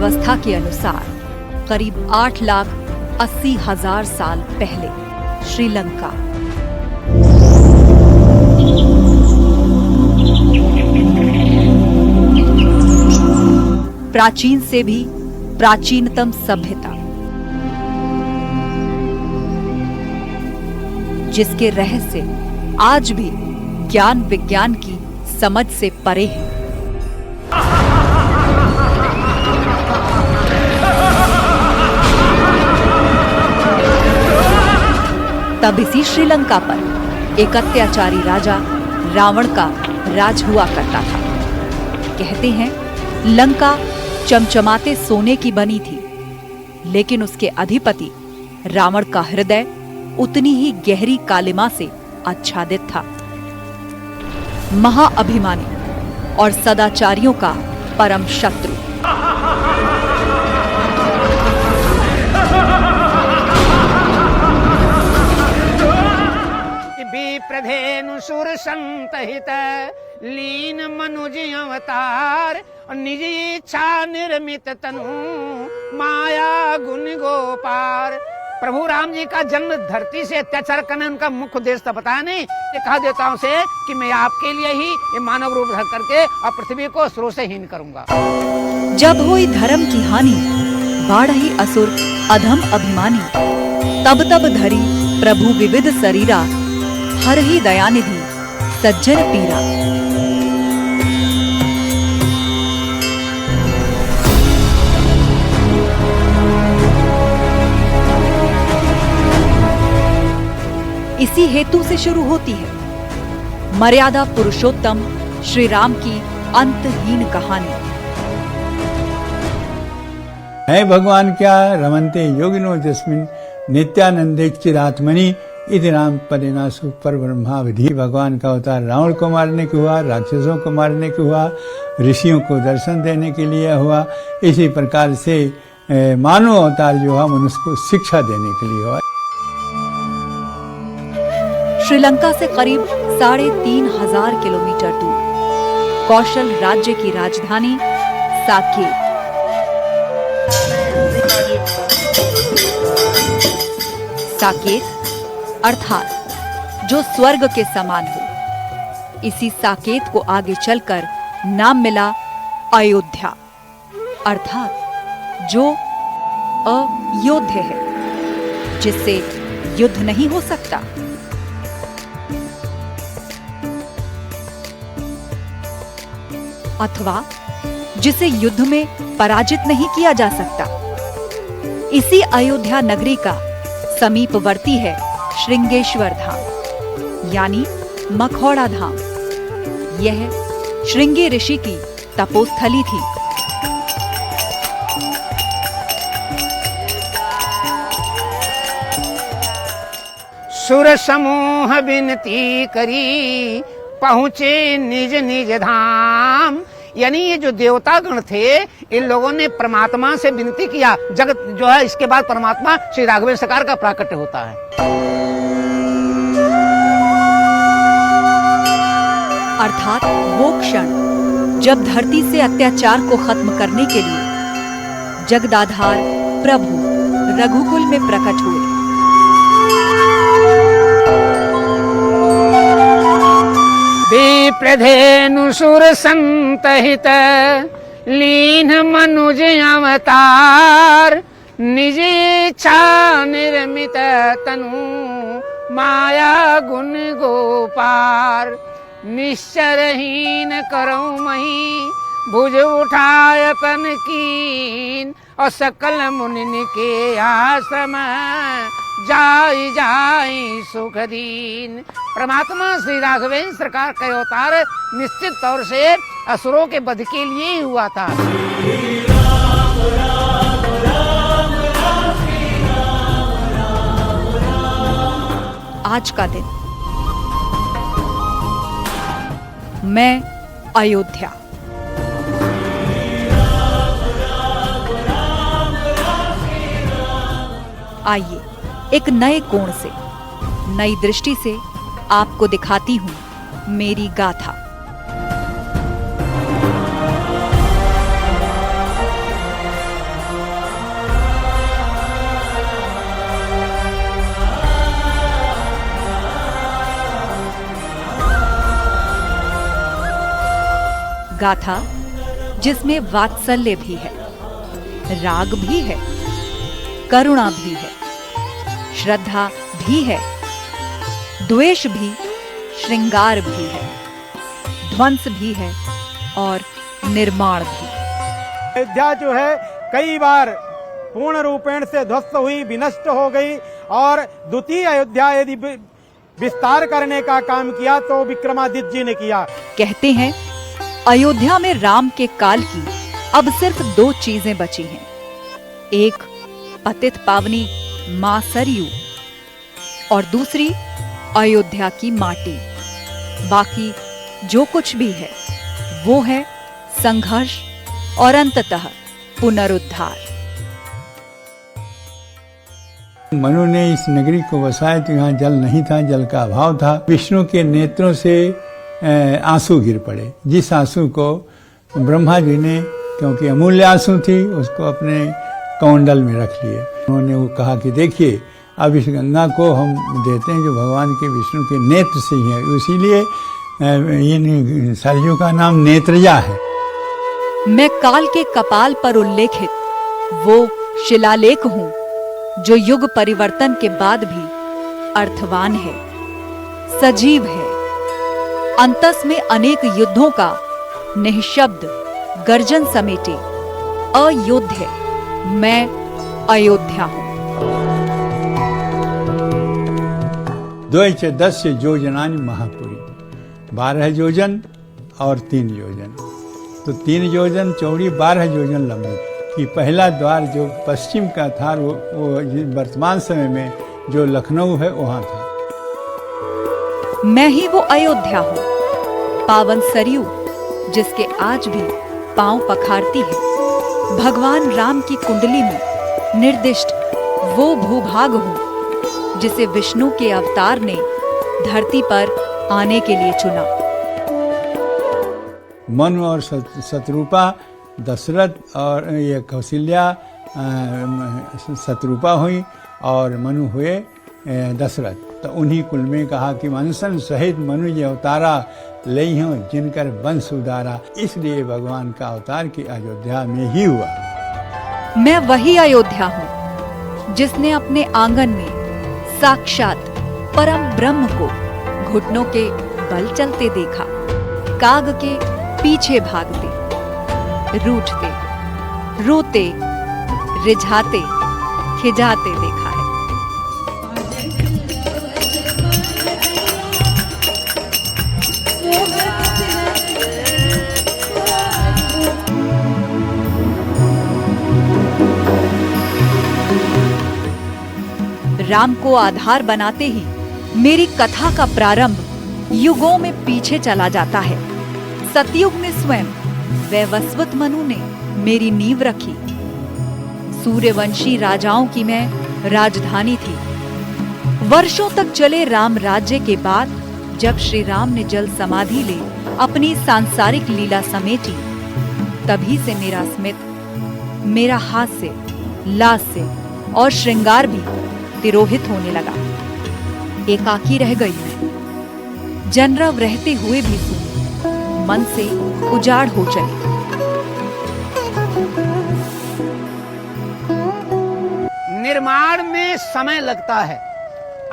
व्यवस्था के अनुसार करीब 8,80,000 साल पहले श्रीलंका प्राचीन से भी प्राचीनतम सभ्यता, जिसके रहस्य आज भी ज्ञान विज्ञान की समझ से परे है। तब इसी श्रीलंका पर एक अत्याचारी राजा रावण का राज हुआ करता था। कहते हैं लंका चमचमाते सोने की बनी थी, लेकिन उसके अधिपति रावण का हृदय उतनी ही गहरी कालिमा से आच्छादित था। महाअभिमानी और सदाचारियों का परम शत्रु। विप्रधेनु सुर संतहित लीन मनुज अवतार, निज इच्छा निर्मित तनु माया गुण गोपार। प्रभु राम जी का जन्म धरती से अत्याचार करने उनका मुख्य उद्देश्य बताया नहीं। ये कहा देवताओं से कि मैं आपके लिए ही ये मानव रूप धारण करके और पृथ्वी को असुरों से हीन करूंगा। जब हुई धर्म की हानि, बाढ़ही असुर अधम अभिमानी, तब तब धरी प्रभु विविध शरीरा, हर ही दयानिधि सज्जन पीरा। इसी हेतु से शुरू होती है मर्यादा पुरुषोत्तम श्री राम की अंतहीन कहानी। है भगवान क्या रमन्ते योगिनो जस्मिन् नित्यानंदेक्षिदात्मनि इति राम परिणासु पर ब्रह्मावधि। भगवान का अवतार रावण को मारने को हुआ, राक्षसों को मारने को हुआ, ऋषियों को दर्शन देने के लिए हुआ। इसी प्रकार से मानव अवतार जो है मनुष्य को शिक्षा देने के लिए हुआ। श्रीलंका से करीब 3,500 किलोमीटर दूर कौशल राज्य की राजधानी साकेत। साकेत अर्थात जो स्वर्ग के समान हो। इसी साकेत को आगे चलकर नाम मिला अयोध्या, अर्थात जो अयोध्य है, जिससे युद्ध नहीं हो सकता। अथवा जिसे युद्ध में पराजित नहीं किया जा सकता। इसी अयोध्या नगरी का समीपवर्ती है श्रृंगेश्वर धाम, यानी मखौड़ा धाम। यह श्रृंगी ऋषि की तपोस्थली थी। सुर समूह विनती करी, पहुंचे निज निज धाम। यानी ये जो देवता गण थे, इन लोगों ने परमात्मा से विनती किया। जगत जो है इसके बाद परमात्मा श्री राघवेंद्र सरकार का प्राकट्य होता है। अर्थात वो क्षण जब धरती से अत्याचार को खत्म करने के लिए जगदाधार प्रभु रघुकुल में प्रकट हुए। विप्रधेनु सुर संतहित लीन मनुज अवतार, निज इच्छा निर्मित तनु माया गुण गोपार। निश्चरहीन करऊं मही भुज उठायपन कीन, और सकल मुनि के आश्रम जाई जाई सुख दीन। परमात्मा श्री राघवेंद्र सरकार का अवतार निश्चित तौर से असुरों के वध के लिए ही हुआ था। आज का दिन मैं अयोध्या। आइए एक नए कोण से, नई दृष्टि से आपको दिखाती हूं मेरी गाथा। गाथा जिसमें वात्सल्य भी है, राग भी है, करुणा भी है, श्रद्धा भी है, द्वेष भी, श्रृंगार भी है, ध्वंस भी है और निर्माण भी। अयोध्या जो है कई बार पूर्ण रूपेण से ध्वस्त हुई, विनष्ट हो गई, और द्वितीय अयोध्या यदि विस्तार करने का काम किया तो विक्रमादित्य जी ने किया। कहते हैं अयोध्या में राम के काल की अब सिर्फ 2 चीजें बची हैं, एक पतित पावनी मां सरयू और दूसरी अयोध्या की माटी। बाकी जो कुछ भी है वो है संघर्ष और अंततः पुनरुद्धार। मनु ने इस नगरी को बसाया तो यहाँ जल नहीं था, जल का अभाव था। विष्णु के नेत्रों से आंसू गिर पड़े, जिस आंसू को ब्रह्मा जी ने, क्योंकि अमूल्य आंसू थी, उसको अपने कमंडल में रख लिए। उन्होंने वो कहा कि देखिए अब इस गंगा को हम देते हैं जो भगवान के विष्णु के नेत्र से ही है, इसीलिए इन सरयू का नाम नेत्रजा है। मैं काल के कपाल पर उल्लेखित वो शिलालेख हूं जो युग परिवर्तन के बाद भी अर्थवान है, सजीव है, अंतस में अनेक युद्धों का निःशब्द गर्जन समेटे अयोध्या, मैं अयोध्या हूं। 2 योजनानि महापुरी, 12 योजन और 3 योजन, तो 3 योजन चौड़ी 12 योजन लंबी। कि पहला द्वार जो पश्चिम का था वो वर्तमान समय में जो लखनऊ है वहां था। मैं ही वो अयोध्या हूं, पावन सरयू जिसके आज भी पांव पखारती है। भगवान राम की कुंडली में निर्दिष्ट वो भूभाग हूं जिसे विष्णु के अवतार ने धरती पर आने के लिए चुना। मनु और शत्रुपा, दशरथ और ये कौशल्या शत्रुपा हुई और मनु हुए दशरथ। तो उन्हीं कुल में कहा कि मनुष्य सहित मनु ये अवतारा लई हूँ जिनकर वंश उदारा, इसलिए भगवान का अवतार की अयोध्या में ही हुआ। मैं वही अयोध्या हूँ जिसने अपने आंगन में साक्षात परम ब्रह्म को घुटनों के बल चलते देखा, काग के पीछे भागते, रूठते, रोते, रिझाते, खिजाते देखा है। राम को आधार बनाते ही मेरी कथा का प्रारंभ युगों में पीछे चला जाता है। सतयुग में स्वयं वैवस्वत मनु ने मेरी नींव रखी। सूर्यवंशी राजाओं की मैं राजधानी थी। वर्षों तक चले राम राज्य के बाद जब श्री राम ने जल समाधि ले अपनी सांसारिक लीला समेटी, तभी से मेरा स्मित, मेरा हास्य, लास्य और श्रृंगार भी तिरोहित होने लगा। एकाकी रह गई मैं, जनरव रहते हुए भी सुन मन से उजाड़ हो चली। निर्माण में समय लगता है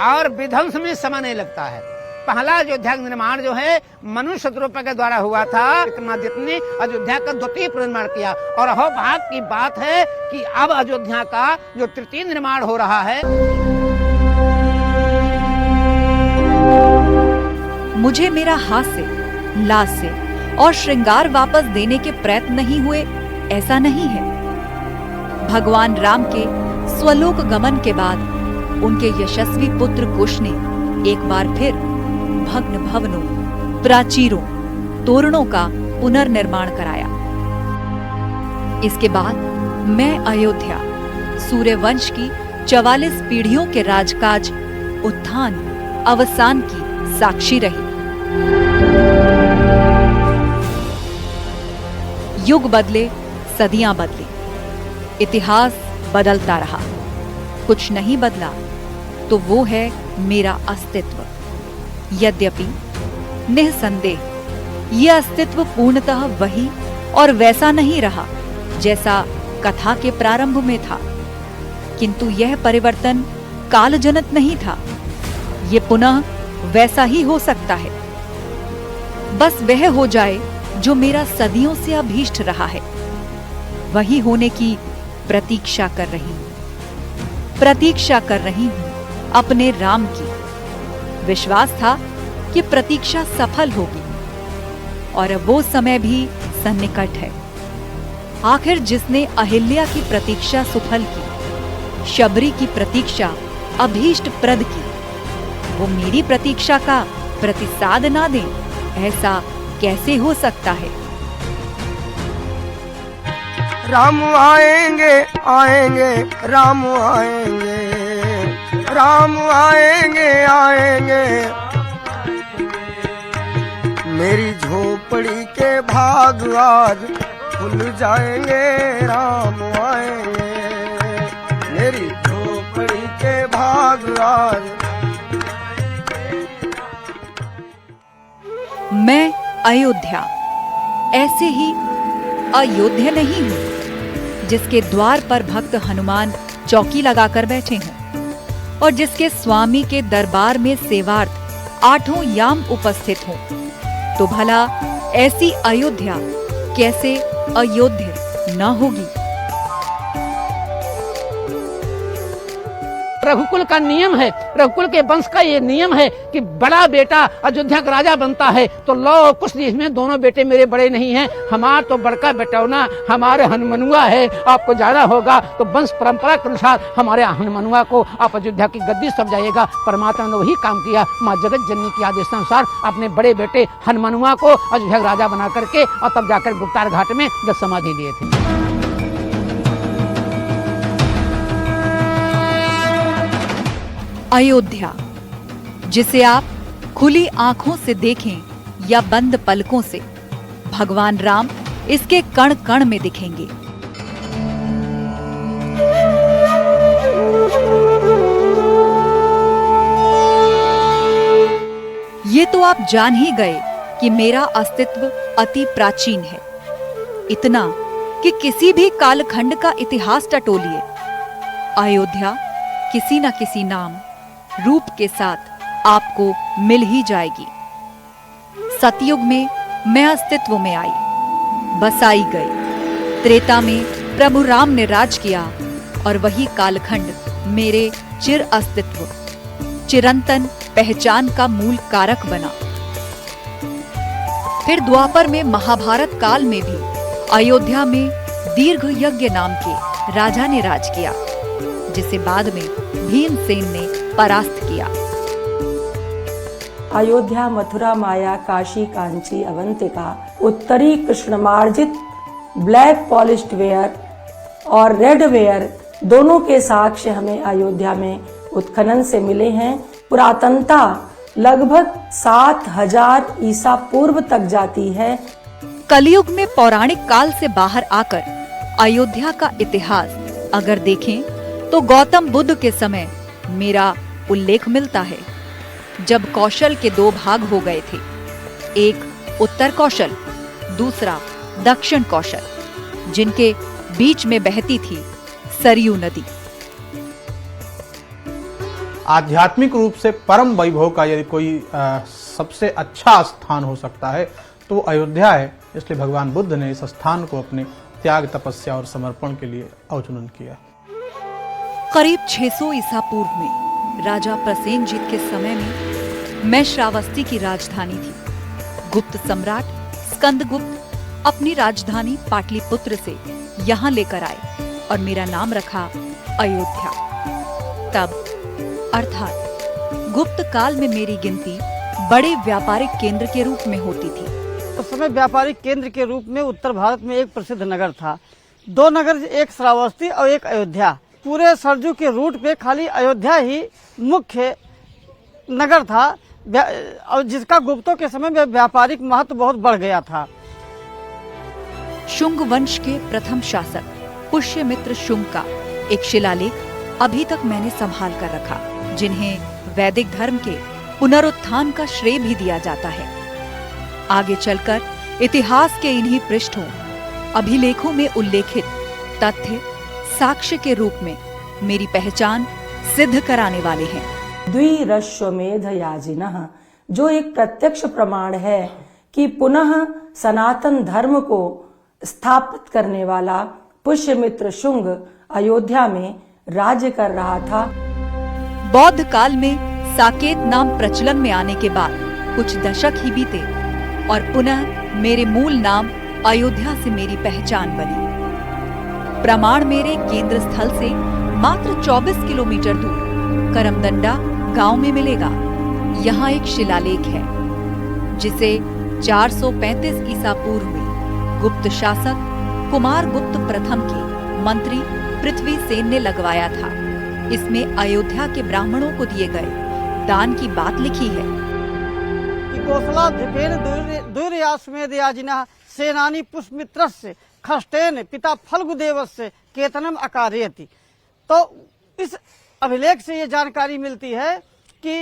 और विध्वंस में समय नहीं लगता है। पहला अयोध्या का निर्माण जो है मनु शत्रुपा के द्वारा हुआ था। विक्रमादित्य ने अयोध्या का द्वितीय पुनर्निर्माण किया और अहोभाग की बात है कि अब अयोध्या का जो तृतीय निर्माण हो रहा है। मुझे मेरा हास्य, लास्य और श्रृंगार वापस देने के प्रयत्न नहीं हुए, ऐसा नहीं है। भगवान राम के स्वलोक गमन के बाद उनके यशस्वी पुत्र कुश ने एक बार फिर भग्न भवनों, प्राचीरों, तोरणों का पुनर्निर्माण कराया। इसके बाद मैं अयोध्या सूर्यवंश की 44 पीढ़ियों के राजकाज, उत्थान, अवसान की साक्षी रही। युग बदले, सदियां बदली, इतिहास बदलता रहा। कुछ नहीं बदला तो वो है मेरा अस्तित्व। यद्यपि निःसंदेह ये अस्तित्व पूर्णतः वही और वैसा नहीं रहा जैसा कथा के प्रारंभ में था, किंतु यह परिवर्तन कालजनित नहीं था। ये पुनः वैसा ही हो सकता है। बस वह हो जाए जो मेरा सदियों से अभीष्ट रहा है, वही होने की प्रतीक्षा कर रही हूं अपने राम की। विश्वास था कि प्रतीक्षा सफल होगी और अब वो समय भी सन्निकट है। आखिर जिसने अहिल्या की प्रतीक्षा सुफल की, शबरी की प्रतीक्षा अभीष्ट प्रद की, वो मेरी प्रतीक्षा का प्रतिसाद ना दे, ऐसा कैसे हो सकता है? राम आएंगे आएंगे राम आएंगे, राम आएंगे आएंगे, मेरी झोपड़ी के भाग आज खुल जाएंगे। राम आएंगे, मेरी झोपड़ी के भाग आज। मैं अयोध्या ऐसे ही अयोध्या नहीं हूं जिसके द्वार पर भक्त हनुमान चौकी लगाकर बैठे हों और जिसके स्वामी के दरबार में सेवार्थ 8 याम उपस्थित हों। तो भला ऐसी अयोध्या कैसे अयोध्या न होगी? रघुकुल का नियम है, रघुकुल के वंश का ये नियम है कि बड़ा बेटा अयोध्या का राजा बनता है। तो लो कुछ इसमें दोनों बेटे मेरे बड़े नहीं हैं, हमारा तो बड़का बेटौना हमारे हनुमनुआ है। आपको जाना होगा तो वंश परंपरा के अनुसार हमारे हनुमनुआ को आप अयोध्या की गद्दी सब जाइएगा। परमात्मा ने वही काम किया, माँ जगत जननी के आदेशानुसार अपने बड़े बेटे हनुमनुआ को अयोध्या का राजा बना करके और तब जाकर गुप्तार घाट में जब समाधि लिए थे। अयोध्या जिसे आप खुली आंखों से देखें या बंद पलकों से, भगवान राम इसके कण कण में दिखेंगे। ये तो आप जान ही गए कि मेरा अस्तित्व अति प्राचीन है, इतना कि किसी भी कालखंड का इतिहास टटोलिए, अयोध्या किसी न किसी नाम रूप के साथ आपको मिल ही जाएगी। सतयुग में मैं अस्तित्व में आई, बसाई गई। त्रेता में प्रभु राम ने राज किया और वही कालखंड मेरे चिर अस्तित्व, चिरंतन पहचान का मूल कारक बना। फिर द्वापर में महाभारत काल में भी अयोध्या में दीर्घ यज्ञ नाम के राजा ने राज किया, जिसे बाद में भीमसेन ने परास्त किया। अयोध्या, मथुरा, माया, काशी, कांची, अवंतिका, उत्तरी कृष्णमार्जित ब्लैक पॉलिश्ड वेयर और रेड वेयर दोनों के साक्ष्य हमें अयोध्या में उत्खनन से मिले हैं। पुरातनता लगभग 7000 ईसा पूर्व तक जाती है। कलयुग में पौराणिक काल से बाहर आकर अयोध्या का इतिहास अगर देखें तो गौतम बुद्ध के समय मेरा उल्लेख मिलता है, जब कौशल के 2 भाग हो गए थे, एक उत्तर कौशल, दूसरा दक्षिण कौशल, जिनके बीच में बहती थी सरयू नदी। आध्यात्मिक रूप से परम वैभव का यदि कोई सबसे अच्छा स्थान हो सकता है तो अयोध्या है। इसलिए भगवान बुद्ध ने इस स्थान को अपने त्याग, तपस्या और समर्पण के लिए अवचुनन किया। करीब 600 ईसा पूर्व में राजा प्रसेनजीत के समय में मैं श्रावस्ती की राजधानी थी। गुप्त सम्राट स्कंदगुप्त अपनी राजधानी पाटलिपुत्र से यहाँ लेकर आए और मेरा नाम रखा अयोध्या। तब अर्थात गुप्त काल में मेरी गिनती बड़े व्यापारिक केंद्र के रूप में होती थी। उस समय व्यापारिक केंद्र के रूप में उत्तर भारत में एक प्रसिद्ध नगर था। 2 नगर, एक श्रावस्ती और एक अयोध्या। पूरे सरजू के रूट पे खाली अयोध्या ही मुख्य नगर था, और जिसका गुप्तों के समय में व्यापारिक महत्व बहुत बढ़ गया था। शुंग वंश के प्रथम शासक पुष्यमित्र शुंग का एक शिलालेख अभी तक मैंने संभाल कर रखा, जिन्हें वैदिक धर्म के पुनरुत्थान का श्रेय भी दिया जाता है। आगे चलकर इतिहास के इन्हीं पृष्ठों, अभिलेखों में उल्लेखित तथ्य साक्ष्य के रूप में मेरी पहचान सिद्ध कराने वाले हैं। द्विरश्वमेध याजिनः, जो एक प्रत्यक्ष प्रमाण है कि पुनः सनातन धर्म को स्थापित करने वाला पुष्यमित्र शुंग अयोध्या में राज्य कर रहा था। बौद्ध काल में साकेत नाम प्रचलन में आने के बाद कुछ दशक ही बीते और पुनः मेरे मूल नाम अयोध्या से मेरी पहचान बनी। प्रमाण मेरे केंद्र स्थल से मात्र 24 किलोमीटर दूर करमदंडा गांव में मिलेगा। यहाँ एक शिलालेख है जिसे 435 ईसा पूर्व में गुप्त शासक कुमार गुप्त प्रथम के मंत्री पृथ्वी सेन ने लगवाया था। इसमें अयोध्या के ब्राह्मणों को दिए गए दान की बात लिखी है। कोसलाधिपेन दुर्यासमेध याजिनः सेनानी पुष्यमित्रस्य खष्टेन पिता फल्गुदेवस्य केतनम अकारयति। तो इस अभिलेख से ये जानकारी मिलती है कि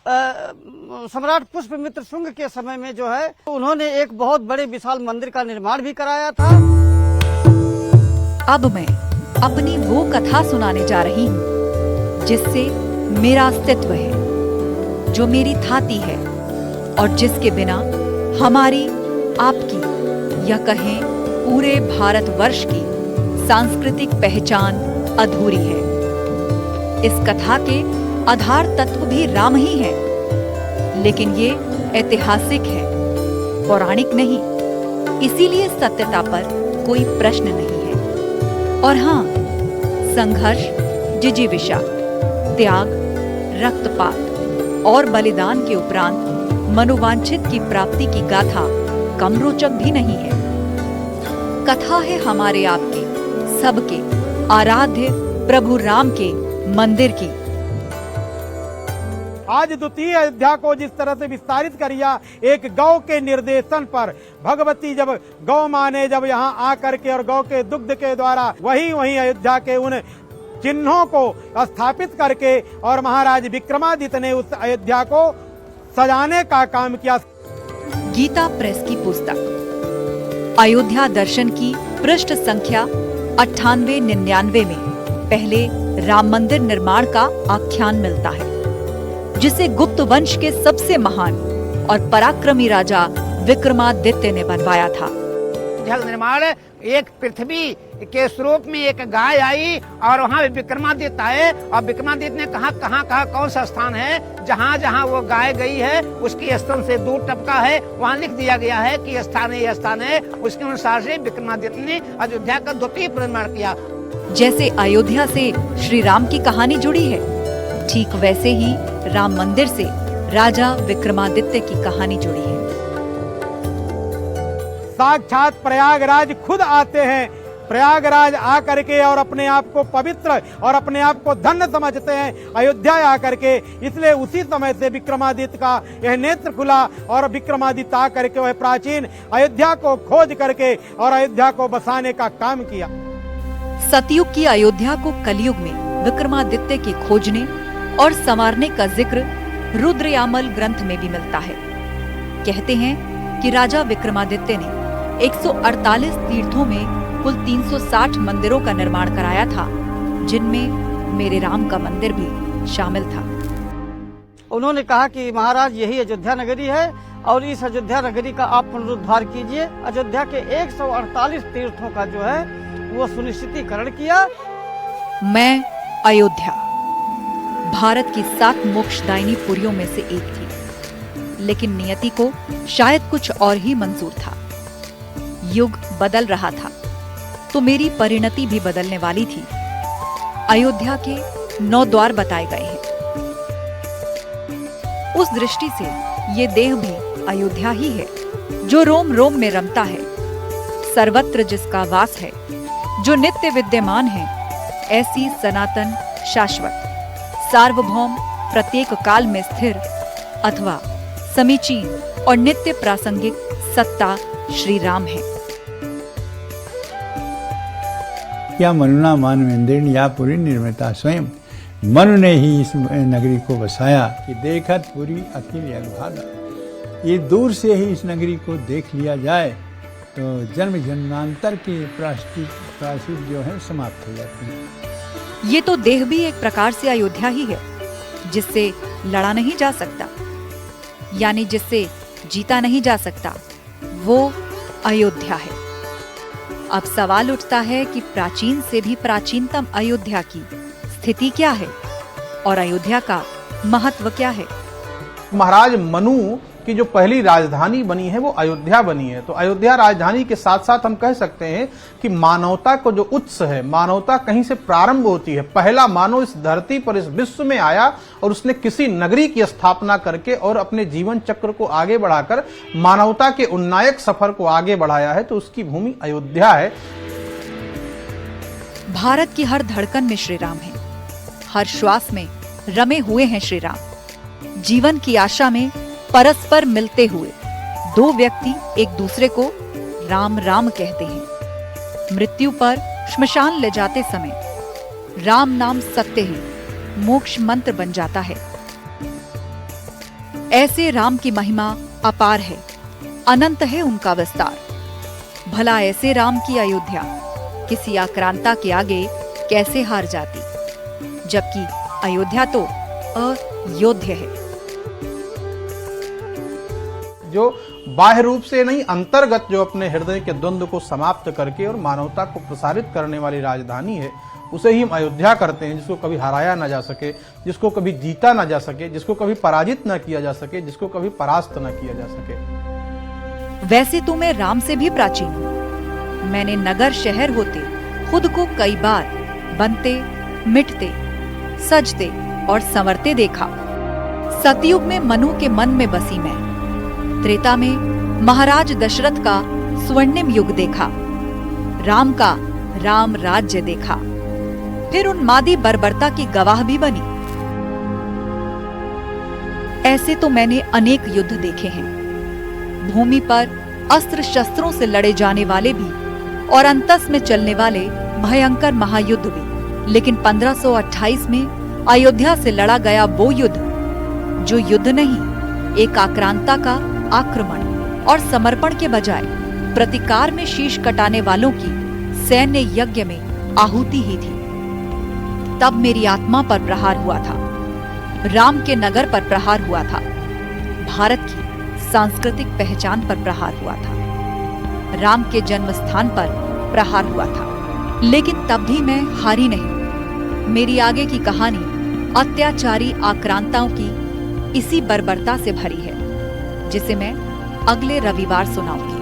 सम्राट पुष्यमित्र शुंग के समय में जो है उन्होंने एक बहुत बड़े विशाल मंदिर का निर्माण भी कराया था। अब मैं अपनी वो कथा सुनाने जा रही हूँ जिससे मेरा अस्तित्व है, जो मेरी थाती है और जिसके बिना हमारी, आपकी या कहें पूरे भारतवर्ष की सांस्कृतिक पहचान अधूरी है। इस कथा के आधार तत्व भी राम ही है, लेकिन ये ऐतिहासिक है, पौराणिक नहीं। इसीलिए सत्यता पर कोई प्रश्न नहीं है। और हाँ, संघर्ष, जिजीविषा, त्याग, रक्तपात और बलिदान के उपरांत मनोवांछित की प्राप्ति की गाथा कम रोचक भी नहीं है। कथा है हमारे आपके सबके आराध्य प्रभु राम के मंदिर की। आज द्वितीय अयोध्या को जिस तरह से विस्तारित करिया एक गौ के निर्देशन पर, भगवती जब गौ माँ ने जब यहाँ आकर के और गौ के दुग्ध के द्वारा वही अयोध्या के उन चिन्हों को स्थापित करके और महाराज विक्रमादित्य ने उस अयोध्या को सजाने का काम किया। गीता प्रेस की पुस्तक अयोध्या दर्शन की पृष्ठ संख्या 98-99 में पहले राम मंदिर निर्माण का आख्यान मिलता है, जिसे गुप्त वंश के सबसे महान और पराक्रमी राजा विक्रमादित्य ने बनवाया था। जल निर्माण एक पृथ्वी के स्वरूप में एक गाय आई और वहाँ विक्रमादित्य आए और विक्रमादित्य ने कहा कौन सा स्थान है जहाँ जहाँ वो गाय गई है उसकी स्तन से दूर टपका है, वहाँ लिख दिया गया है कि यह स्थान है। उसके अनुसार से विक्रमादित्य ने अयोध्या का द्वितीय निर्माण किया। जैसे अयोध्या से श्री राम की कहानी जुड़ी है, ठीक वैसे ही राम मंदिर से राजा विक्रमादित्य की कहानी जुड़ी है। साक्षात प्रयागराज खुद आते हैं, प्रयागराज आकर के और अपने आप को पवित्र और अपने आप को धन्य समझते हैं अयोध्या आकर के। इसलिए उसी समय से विक्रमादित्य का यह नेत्र खुला और विक्रमादित्य आकर के वह प्राचीन अयोध्या को खोज करके और अयोध्या को बसाने का काम किया। सतयुग की अयोध्या को कलयुग में विक्रमादित्य के खोजने और संवारने का जिक्र रुद्रयामल ग्रंथ में भी मिलता है। कहते हैं कि राजा विक्रमादित्य ने 148 तीर्थों में कुल 360 मंदिरों का निर्माण कराया था, जिनमें मेरे राम का मंदिर भी शामिल था। उन्होंने कहा कि महाराज यही अयोध्या नगरी है और इस अयोध्या नगरी का आप पुनरुद्धार कीजिए। अयोध्या के 148 तीर्थों का जो है वो सुनिश्चितीकरण किया। मैं अयोध्या भारत की 7 मोक्षदायिनी पुरियों में से एक थी, लेकिन नियति को शायद कुछ और ही मंजूर था। युग बदल रहा था तो मेरी परिणति भी बदलने वाली थी। अयोध्या के 9 द्वार बताए गए हैं। उस दृष्टि से ये देह भी अयोध्या ही है, जो रोम रोम में रमता है, सर्वत्र जिसका वास है, जो नित्य विद्यमान है, ऐसी सनातन, शाश्वत, सार्वभौम, प्रत्येक काल में स्थिर अथवा समीचीन और नित्य प्रासंगिक सत्ता श्री राम है। या मनुना मानवेंद्र या पुरी निर्मिता स्वयं, मनु ने ही इस नगरी को बसाया कि देखत पुरी अखिल अगभागा। ये दूर से ही इस नगरी को देख लिया जाए तो जन्म जन्मांतर की प्रायश्चित जो है समाप्त हो जाती है। ये तो देह भी एक प्रकार से अयोध्या ही है, जिससे लड़ा नहीं जा सकता, यानी जिससे जीता नहीं जा सकता, वो अयोध्या है। अब सवाल उठता है कि प्राचीन से भी प्राचीनतम अयोध्या की स्थिति क्या है और अयोध्या का महत्व क्या है। महाराज मनु की जो पहली राजधानी बनी है वो अयोध्या बनी है। तो अयोध्या राजधानी के साथ साथ हम कह सकते हैं कि मानवता को जो उत्स है, मानवता कहीं से प्रारंभ होती है। पहला मानव इस धरती पर, इस विश्व में आया और उसने किसी नगरी की स्थापना करके और अपने जीवन चक्र को आगे बढ़ाकर मानवता के उन्नायक सफर को आगे बढ़ाया है, तो उसकी भूमि अयोध्या है। भारत की हर धड़कन में श्री राम है, हर श्वास में रमे हुए हैं श्री राम। जीवन की आशा में परस्पर मिलते हुए दो व्यक्ति एक दूसरे को राम राम कहते हैं। मृत्यु पर श्मशान ले जाते समय राम नाम सत्य ही मोक्ष मंत्र बन जाता है। ऐसे राम की महिमा अपार है, अनंत है उनका विस्तार। भला ऐसे राम की अयोध्या किसी आक्रांता के आगे कैसे हार जाती, जबकि अयोध्या तो अयोध्य है। जो बाह्य रूप से नहीं, अंतर्गत जो अपने हृदय के द्वंद्व को समाप्त करके और मानवता को प्रसारित करने वाली राजधानी है, उसे ही हम अयोध्या करते हैं। जिसको कभी हराया ना जा सके, जिसको कभी जीता ना जा सके, जिसको कभी पराजित ना किया जा सके, जिसको कभी परास्त ना किया जा सके। वैसे तो मैं राम से भी प्राचीन हूँ। मैंने नगर शहर होते खुद को कई बार बनते, मिटते, सजते और संवरते देखा। सतयुग में मनु के मन में बसी मैं, त्रेता में महाराज दशरथ का स्वर्णिम युग देखा, राम का राम राज्य देखा, फिर उन्मादी बर्बरता की गवाह भी बनी। ऐसे तो मैंने अनेक युद्ध देखे हैं, भूमि पर अस्त्र शस्त्रों से लड़े जाने वाले भी और अंतस में चलने वाले भयंकर महायुद्ध भी। लेकिन 1528 में अयोध्या से लड़ा गया वो युद्ध, जो युद्ध नहीं, एक आक्रांता का आक्रमण और समर्पण के बजाय प्रतिकार में शीश कटाने वालों की सैन्य यज्ञ में आहुति ही थी। तब मेरी आत्मा पर प्रहार हुआ था, राम के नगर पर प्रहार हुआ था, भारत की सांस्कृतिक पहचान पर प्रहार हुआ था, राम के जन्म स्थान पर प्रहार हुआ था। लेकिन तब भी मैं हारी नहीं। मेरी आगे की कहानी अत्याचारी आक्रांताओं की इसी बर्बरता से भरी है, जिसे मैं अगले रविवार सुनाऊंगी।